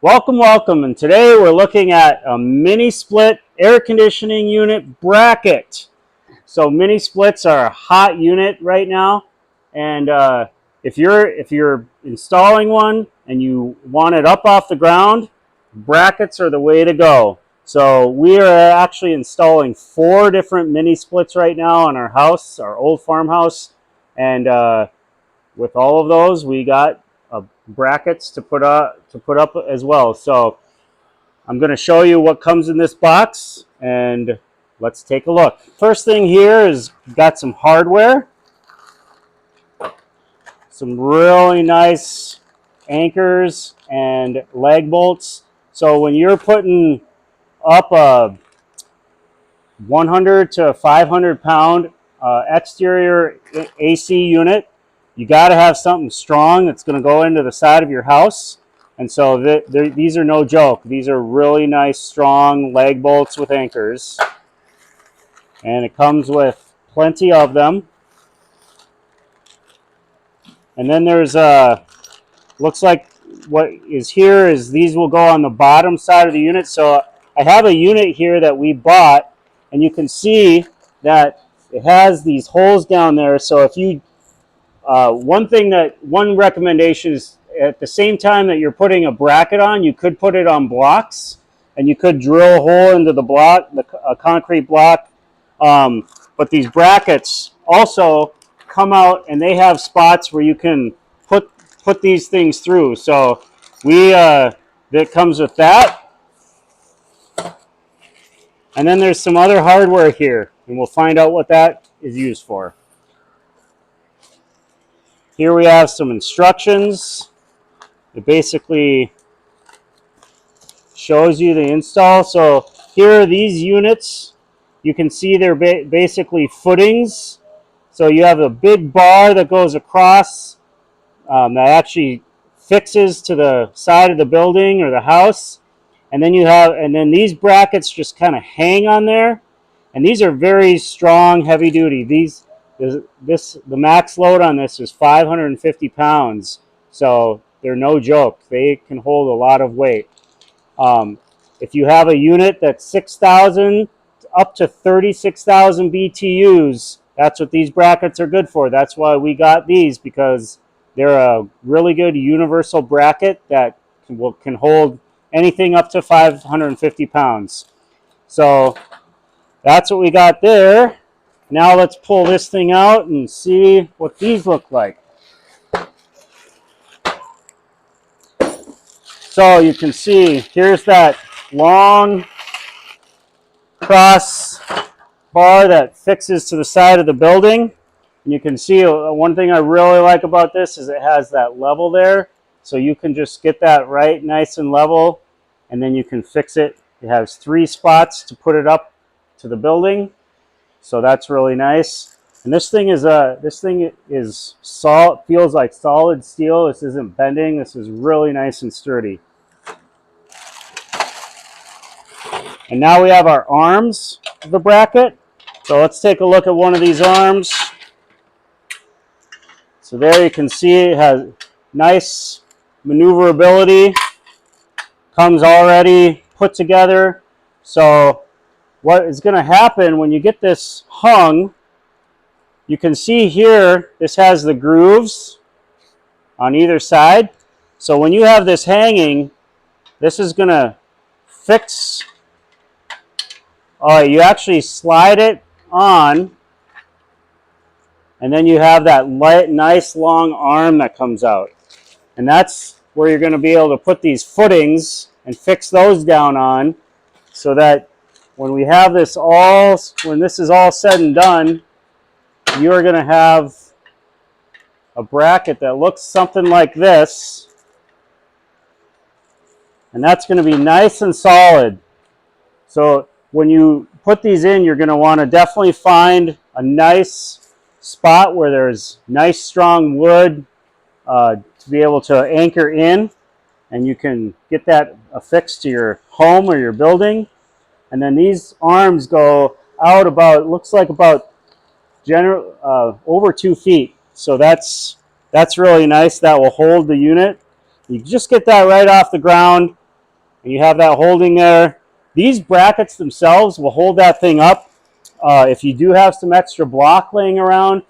Welcome, welcome, and today we're looking at a mini split air conditioning unit bracket. So mini splits are a hot unit right now, and if you're installing one and you want it up off the ground, brackets are the way to go. So we are actually installing 4 different mini splits right now on our house, our old farmhouse, and with all of those, we got brackets to put up as well. So I'm going to show you what comes in this box, and let's take a look. First thing here is got some hardware, some really nice anchors and leg bolts. So when you're putting up a 100 to 500 pound exterior AC unit, you got to have something strong that's going to go into the side of your house. And so these are no joke. These are really nice, strong leg bolts with anchors. And it comes with plenty of them. And then there's looks like what is here is these will go on the bottom side of the unit. So I have a unit here that we bought, and you can see that it has these holes down there. So if you one recommendation is at the same time that you're putting a bracket on, you could put it on blocks, and you could drill a hole into the block, a concrete block. But these brackets also come out, and they have spots where you can put these things through. So that comes with that. And then there's some other hardware here, and we'll find out what that is used for. Here we have some instructions. It basically shows you the install. So here are these units. You can see they're basically footings. So you have a big bar that goes across that actually fixes to the side of the building or the house. And then these brackets just kind of hang on there. And these are very strong, heavy duty. The max load on this is 550 pounds. So they're no joke. They can hold a lot of weight. If you have a unit that's 6,000 up to 36,000 BTUs, that's what these brackets are good for. That's why we got these, because they're a really good universal bracket that can hold anything up to 550 pounds. So that's what we got there. Now let's pull this thing out and see what these look like. So you can see here's that long cross bar that fixes to the side of the building. And you can see one thing I really like about this is it has that level there. So you can just get that right nice and level, and then you can fix it. It has 3 spots to put it up to the building. So that's really nice. And this thing is solid, feels like solid steel. This isn't bending. This is really nice and sturdy. And now we have our arms of the bracket. So let's take a look at one of these arms. So there you can see it has nice maneuverability. Comes already put together. So what is going to happen when you get this hung, you can see here this has the grooves on either side. So when you have this hanging, this is going to fix. You actually slide it on, and then you have that nice long arm that comes out. And that's where you're going to be able to put these footings and fix those down on, so that when this is all said and done, you are going to have a bracket that looks something like this. And that's going to be nice and solid. So when you put these in, you're going to want to definitely find a nice spot where there's nice strong wood to be able to anchor in, and you can get that affixed to your home or your building. And then these arms go out about, looks like about over 2 feet. So that's really nice. That will hold the unit. You just get that right off the ground. and you have that holding there. These brackets themselves will hold that thing up. If you do have some extra block laying around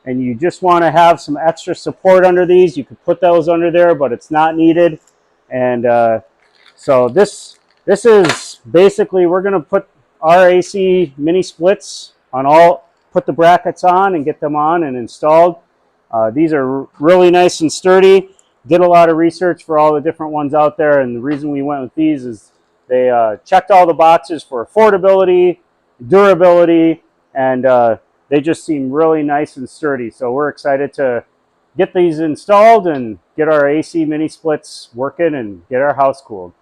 and you just want to have some extra support under these, you could put those under there, but it's not needed. And so this is basically, we're going to put our AC mini splits on all, put the brackets on and get them on and installed. These are really nice and sturdy. Did a lot of research for all the different ones out there, and the reason we went with these is they checked all the boxes for affordability, durability, and they just seem really nice and sturdy. So we're excited to get these installed and get our AC mini splits working and get our house cooled.